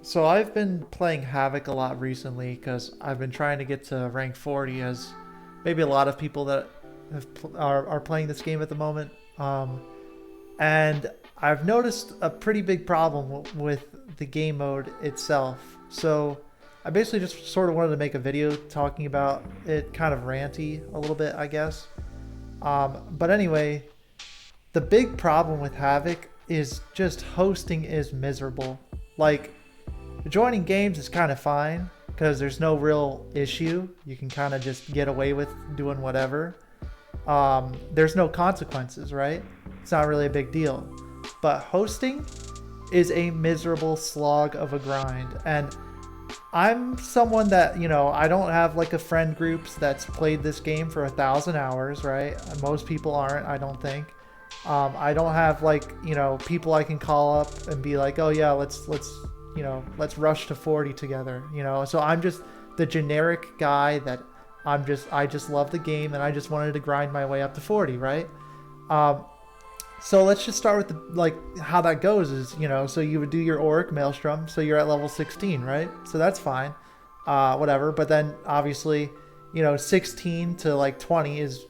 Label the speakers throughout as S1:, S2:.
S1: So I've been playing Havoc a lot recently because I've been trying to get to rank 40, as maybe a lot of people that are playing this game at the moment. And I've noticed a pretty big problem with the game mode itself. So I basically just sort of wanted to make a video talking about it, kind of ranty a little bit, I guess. But anyway, the big problem with Havoc is just hosting is miserable. Like, joining games is kind of fine because there's no real issue. You can kind of just get away with doing whatever. There's no consequences, right? It's not really a big deal. But hosting is a miserable slog of a grind. And I'm someone that, I don't have like a friend groups that's played this game for 1,000 hours, right? Most people aren't, I don't think. I don't have like, people I can call up and be like, oh yeah, let's rush to 40 together, so I'm just the generic guy that I just love the game and I just wanted to grind my way up to 40, right? So let's just start with how that goes is, so you would do your Auric Maelstrom, so you're at level 16, right? So that's fine, whatever. But then obviously, 16 to like 20 is,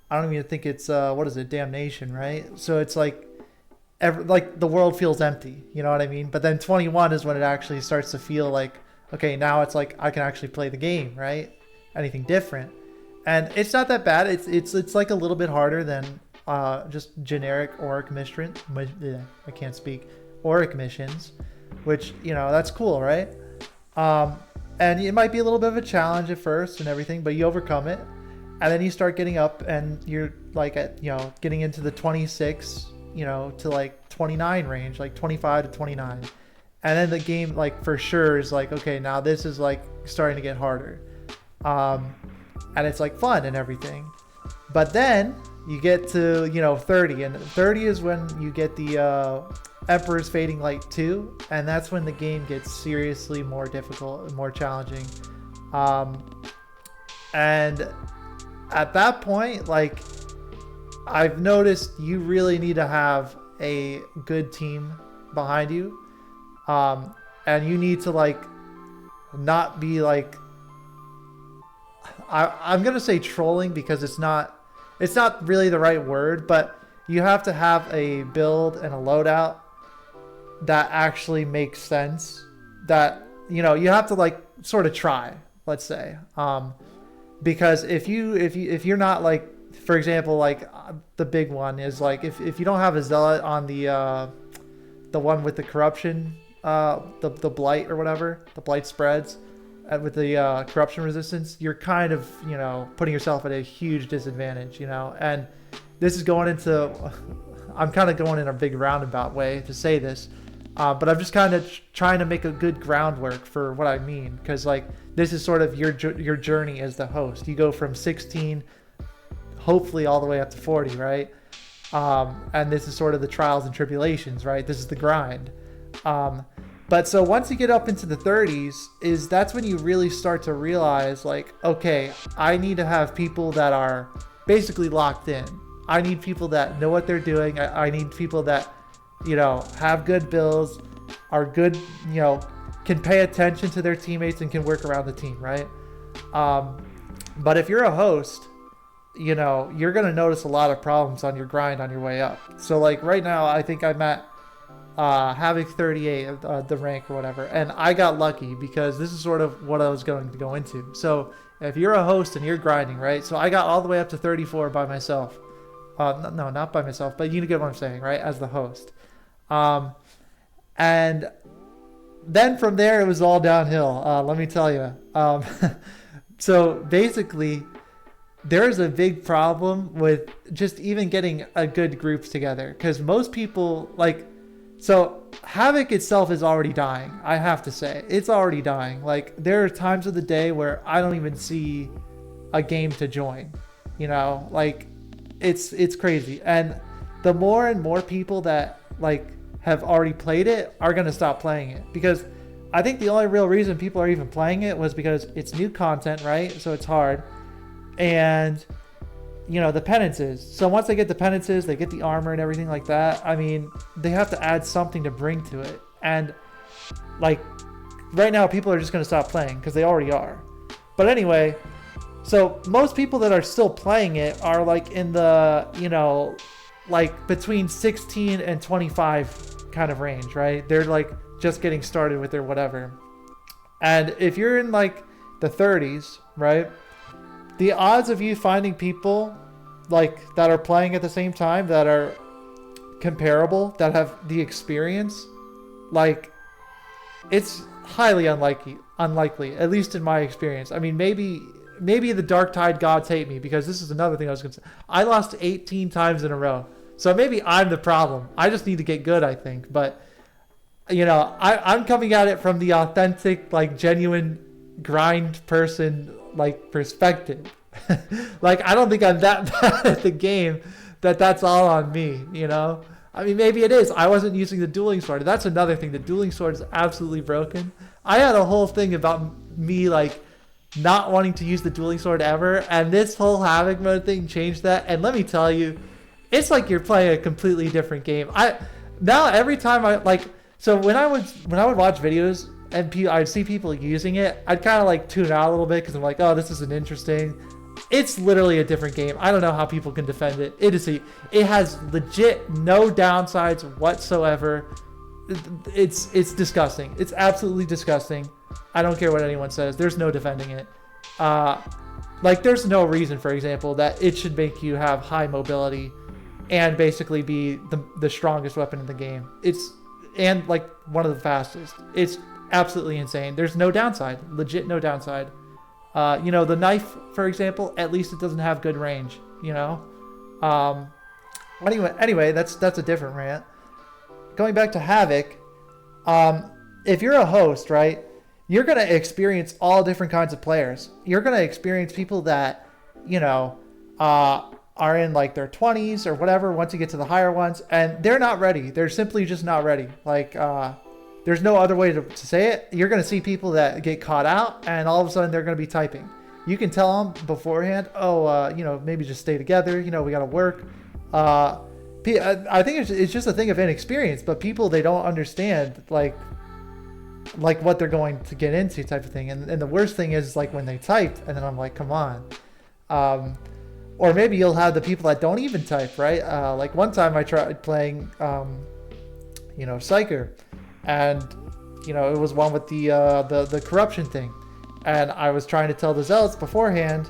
S1: I don't even think it's what is it, Damnation, right? So it's like the world feels empty, you know what I mean? But then 21 is when it actually starts to feel like, okay, now it's like I can actually play the game, right? Anything different. And it's not that bad. It's like a little bit harder than just generic Auric mission. I can't speak. Auric missions, which, that's cool, right? And it might be a little bit of a challenge at first and everything, but you overcome it. And then you start getting up and you're like at, getting into the 26, to like 29 range, like 25 to 29. And then the game, like, for sure is like, okay, now this is like starting to get harder. And it's like fun and everything. But then you get to, 30, and 30 is when you get the Emperor's Fading Light 2. And that's when the game gets seriously more difficult and more challenging. And at that point, like, I've noticed you really need to have a good team behind you. And you need to like not be like, I'm gonna say trolling because it's not really the right word, but you have to have a build and a loadout that actually makes sense, that you have to like sort of try, let's say, because if you're not like, for example, like the big one is like if you don't have a zealot on the one with the corruption, the blight or whatever, the blight spreads, with the corruption resistance, you're kind of putting yourself at a huge disadvantage, and this is going into I'm kind of going in a big roundabout way to say this, but I'm just kind of trying to make a good groundwork for what I mean, because like this is sort of your journey as the host. You go from 16 hopefully all the way up to 40, right? And this is sort of the trials and tribulations, right? This is the grind. But so once you get up into the 30s, that's when you really start to realize, like, okay, I need to have people that are basically locked in. I need people that know what they're doing. I need people that, have good builds, are good, can pay attention to their teammates and can work around the team, right? But if you're a host, you're going to notice a lot of problems on your grind on your way up. So like right now, I think I'm at Havoc 38, the rank or whatever, and I got lucky because this is sort of what I was going to go into. So if you're a host and you're grinding, right? So I got all the way up to 34 by myself. No, not by myself, but you get what I'm saying, right? As the host. And then from there, it was all downhill. Let me tell you. So basically, there's a big problem with just even getting a good groups together, because most people like. So Havoc itself is already dying. I have to say, it's already dying. Like, there are times of the day where I don't even see a game to join. Like it's crazy. And the more and more people that like have already played it are gonna stop playing it, because I think the only real reason people are even playing it was because it's new content, right? So it's hard, and the penances. So once they get the penances, they get the armor and everything like that. I mean, they have to add something to bring to it. And like right now people are just going to stop playing because they already are. But anyway, so most people that are still playing it are like in the, like between 16 and 25 kind of range, right? They're like just getting started with their whatever. And if you're in like the 30s, right? The odds of you finding people like that are playing at the same time that are comparable, that have the experience, like it's highly unlikely, at least in my experience. I mean, maybe the Darktide gods hate me, because this is another thing I was going to say. I lost 18 times in a row. So maybe I'm the problem. I just need to get good, I think. But, I'm coming at it from the authentic, like, genuine grind person, like, perspective. Like, I don't think I'm that bad at the game that's all on me, I mean, maybe it is. I wasn't using the dueling sword. That's another thing. The dueling sword is absolutely broken. I had a whole thing about me, like, not wanting to use the dueling sword ever, and this whole Havoc mode thing changed that. And let me tell you, it's like you're playing a completely different game. Now every time so when I would watch videos and I'd see people using it, I'd kind of like tune out a little bit because I'm like, oh, this isn't interesting. It's literally a different game. I don't know how people can defend it. It has legit no downsides whatsoever. It's disgusting. It's absolutely disgusting. I don't care what anyone says. There's no defending it. Like, there's no reason, for example, that it should make you have high mobility and basically be the strongest weapon in the game. And like one of the fastest. It's absolutely insane. There's no downside. Legit no downside. The knife, for example, at least it doesn't have good range, Anyway, that's a different rant. Going back to Havoc, if you're a host, right, you're going to experience all different kinds of players. You're going to experience people that, are in like their 20s or whatever once you get to the higher ones, and they're not ready. They're simply just not ready. Like, there's no other way to say it. You're going to see people that get caught out, and all of a sudden they're going to be typing. You can tell them beforehand, maybe just stay together. We got to work. I think it's just a thing of inexperience, but people, they don't understand like what they're going to get into type of thing. And the worst thing is like when they type, and then I'm like, come on. Or maybe you'll have the people that don't even type, right? Like one time I tried playing, Psyker. And, it was one with the corruption thing. And I was trying to tell the Zealots beforehand,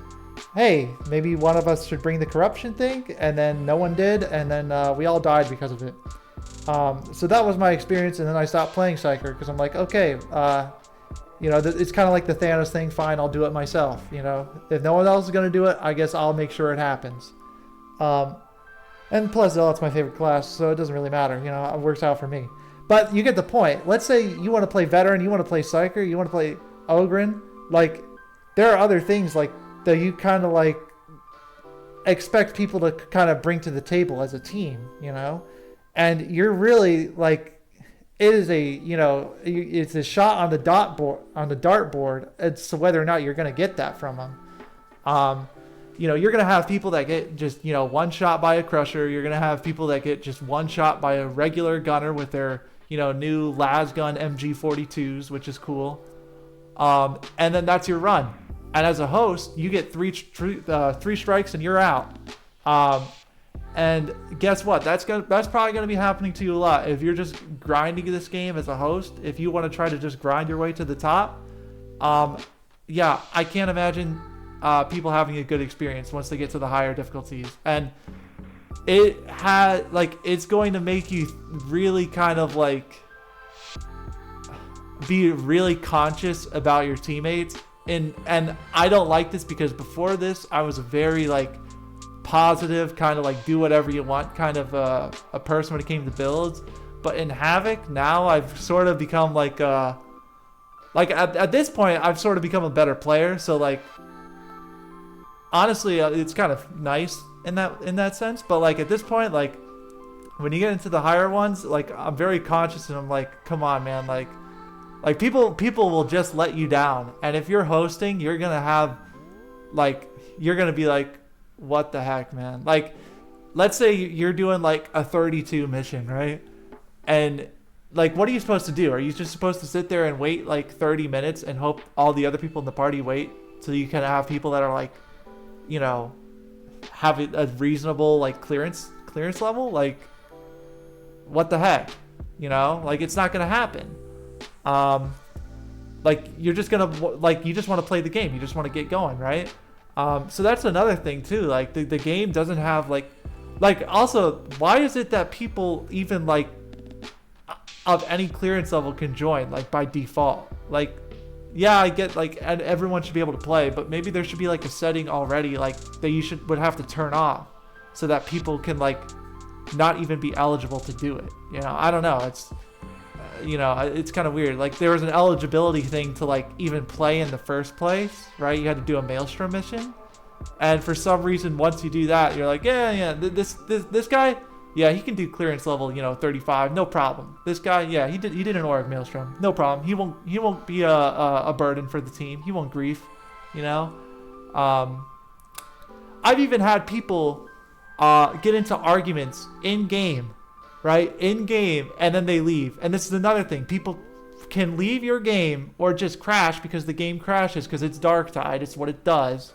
S1: hey, maybe one of us should bring the corruption thing. And then no one did. And then we all died because of it. So that was my experience. And then I stopped playing Psyker because I'm like, okay, it's kind of like the Thanos thing. Fine, I'll do it myself. If no one else is going to do it, I guess I'll make sure it happens. And plus, Zealot's my favorite class, so it doesn't really matter. It works out for me. But you get the point. Let's say you want to play Veteran, you want to play Psyker, you want to play Ogren. Like, there are other things like that you kind of like expect people to kind of bring to the table as a team, And you're really like, it is it's a shot on the dartboard. It's whether or not you're going to get that from them. You're going to have people that get just, one shot by a Crusher. You're going to have people that get just one shot by a regular gunner with their, new Lasgun MG42s, which is cool. And then that's your run. And as a host, you get three strikes and you're out. And guess what? That's probably going to be happening to you a lot. If you're just grinding this game as a host, if you want to try to just grind your way to the top, I can't imagine people having a good experience once they get to the higher difficulties. And it's going to make you really kind of like be really conscious about your teammates. And I don't like this because before this, I was a very like positive, kind of like do whatever you want kind of a person when it came to builds. But in Havoc, now I've sort of become like at this point, I've sort of become a better player. So like, honestly, it's kind of nice in that sense. But like at this point, like when you get into the higher ones, like I'm very conscious and I'm like, come on, man, like people will just let you down. And if you're hosting, you're gonna be like, what the heck, man? Like, let's say you're doing like a 32 mission, right? And like, what are you supposed to do? Are you just supposed to sit there and wait like 30 minutes and hope all the other people in the party wait so you can have people that are like, you know, have a reasonable like clearance level? Like, what the heck? You know, like, it's not gonna happen. Like, you're just gonna, like, you just want to play the game, you just want to get going, right? So that's another thing too. Like, the game doesn't have like also, why is it that people even like of any clearance level can join like by default? Like, yeah, I get like, and everyone should be able to play, but maybe there should be like a setting already like that you would have to turn off so that people can like not even be eligible to do it. You know, I don't know. It's you know, it's kind of weird. Like, there was an eligibility thing to like even play in the first place, right? You had to do a Maelstrom mission, and for some reason, once you do that, you're like, yeah, this guy, yeah, he can do clearance level, you know, 35, no problem. This guy, yeah, he did an Auric Maelstrom, no problem. He won't be a burden for the team. He won't grief, you know. I've even had people get into arguments in game, right? In game, and then they leave. And this is another thing. People can leave your game or just crash because the game crashes because it's Darktide. It's what it does.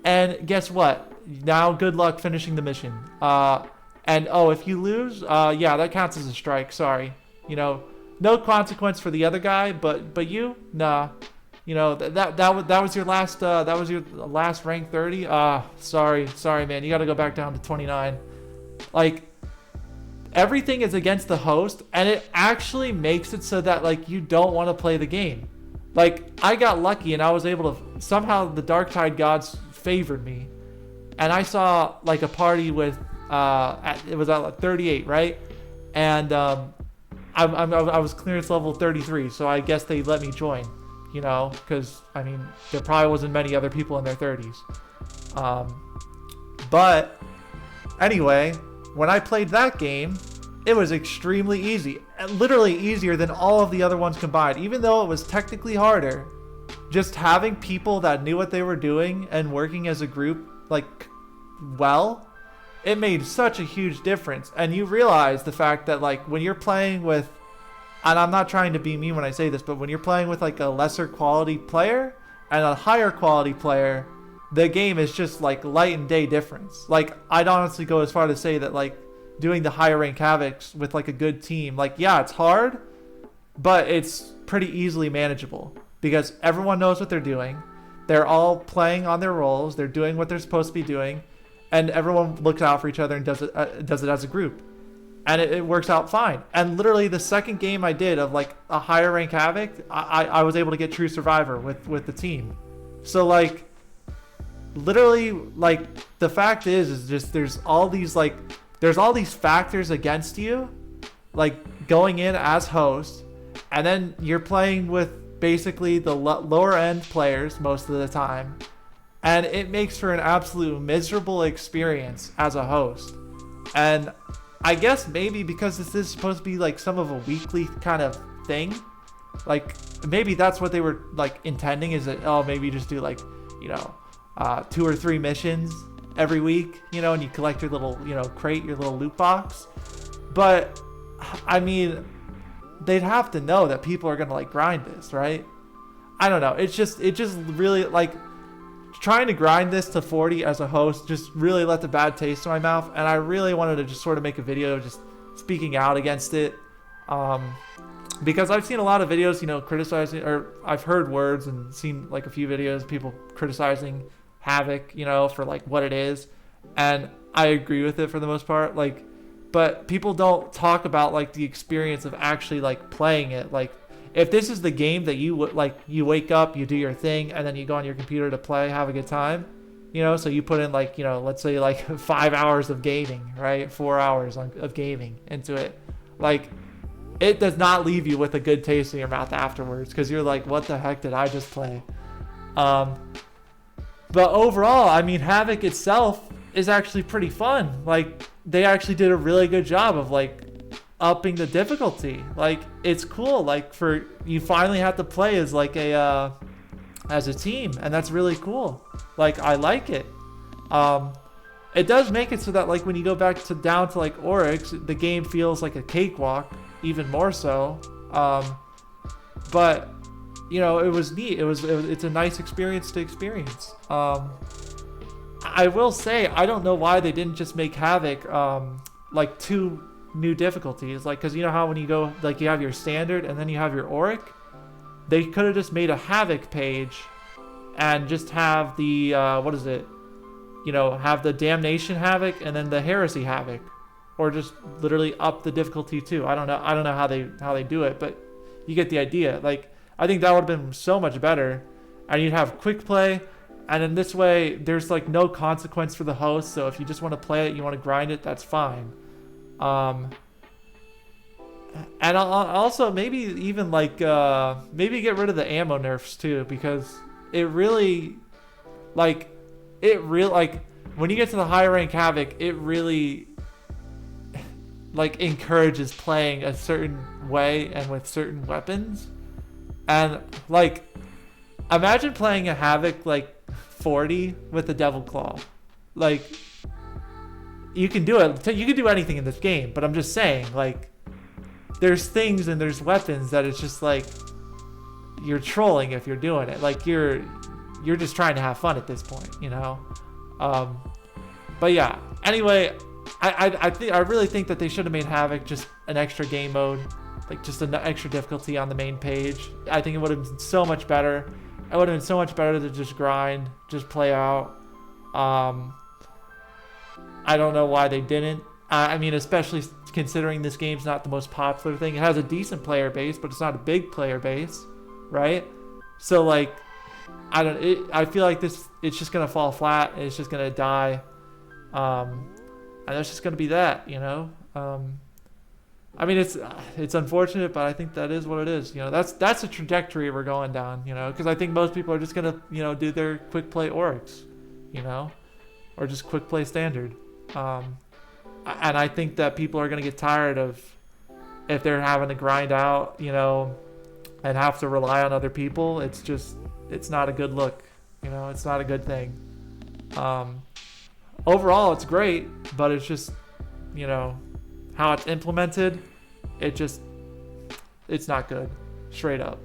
S1: And guess what? Now, good luck finishing the mission. And oh, if you lose, yeah, that counts as a strike. Sorry, you know, no consequence for the other guy, but you, nah, you know, that was your last rank 30. Sorry, man, you got to go back down to 29. Like, everything is against the host, and it actually makes it so that like you don't want to play the game. Like, I got lucky and I was able to somehow, the Darktide gods favored me, and I saw like a party with it was at like 38, right? And I was clearance level 33, so I guess they let me join, you know, because I mean there probably wasn't many other people in their 30s. But anyway, when I played that game, it was extremely easy, literally easier than all of the other ones combined. Even though it was technically harder, just having people that knew what they were doing and working as a group, like, well, it made such a huge difference. And you realize the fact that like when you're playing with, and I'm not trying to be mean when I say this, but when you're playing with like a lesser quality player and a higher quality player, the game is just like light and day difference. Like, I'd honestly go as far to say that like doing the higher rank Havocs with like a good team, like, yeah, it's hard, but it's pretty easily manageable because everyone knows what they're doing. They're all playing on their roles. They're doing what they're supposed to be doing, and everyone looks out for each other and does it as a group, and it works out fine. And literally the second game I did of like a higher rank Havoc, I was able to get True Survivor with the team. So like, literally, like, the fact is just there's all these factors against you, like going in as host, and then you're playing with basically the lower end players most of the time, and it makes for an absolute miserable experience as a host. And I guess maybe because this is supposed to be like some of a weekly kind of thing, like maybe that's what they were like intending, is that, oh, maybe just do like, you know, 2 or 3 missions every week, you know, and you collect your little, you know, crate, your little loot box. But I mean, they'd have to know that people are gonna like grind this, right? I don't know. It just really, like, trying to grind this to 40 as a host just really left a bad taste in my mouth, and I really wanted to just sort of make a video just speaking out against it, because I've seen a lot of videos, you know, criticizing, or I've heard words and seen like a few videos, people criticizing Havoc, you know, for like what it is, and I agree with it for the most part, like, but people don't talk about like the experience of actually like playing it. Like, if this is the game that you like, you wake up, you do your thing, and then you go on your computer to play, have a good time, you know, so you put in like, you know, let's say like 5 hours of gaming, right, 4 hours of gaming into it, like, it does not leave you with a good taste in your mouth afterwards, because you're like, what the heck did I just play? But overall, I mean, Havoc itself is actually pretty fun. Like, they actually did a really good job of like upping the difficulty. Like, it's cool. Like, for you finally have to play as like a as a team, and that's really cool. Like, I like it. It does make it so that like when you go back to down to like Oryx, the game feels like a cakewalk. even more so. But you know, it was neat. It's a nice experience to experience. I will say, I don't know why they didn't just make Havoc like 2 new difficulties. Like, because you know how when you go, like, you have your standard and then you have your Auric? They could have just made a Havoc page and just have the, what is it? You know, have the Damnation Havoc and then the Heresy Havoc. Or just literally up the difficulty too. I don't know how they do it, but you get the idea. Like, I think that would have been so much better. And you'd have quick play, and in this way, there's like no consequence for the host. So if you just want to play it, you want to grind it, that's fine. And I'll also maybe even like maybe get rid of the ammo nerfs too, because it really like when you get to the high rank Havoc, it really like encourages playing a certain way and with certain weapons. And like, imagine playing a Havoc like 40 with the Devil Claw. Like, you can do it. You can do anything in this game, but I'm just saying, like, there's things and there's weapons that it's just like you're trolling if you're doing it. Like, you're just trying to have fun at this point, you know. But yeah. Anyway, I really think that they should have made Havoc just an extra game mode, like just an extra difficulty on the main page. I think it would have been so much better. It would have been so much better to just grind, just play out. I don't know why they didn't. I mean, especially considering this game's not the most popular thing. It has a decent player base, but it's not a big player base, right? So like, I feel like it's just gonna fall flat. It's just gonna die, and that's just gonna be that, you know. I mean, it's unfortunate, but I think that is what it is. You know, that's the trajectory we're going down. You know, because I think most people are just gonna, you know, do their quick play Oryx, you know, or just quick play standard. And I think that people are gonna get tired of if they're having to grind out, you know, and have to rely on other people. It's not a good look. You know, it's not a good thing. Overall, it's great, but it's just, you know, how it's implemented, it's not good, straight up.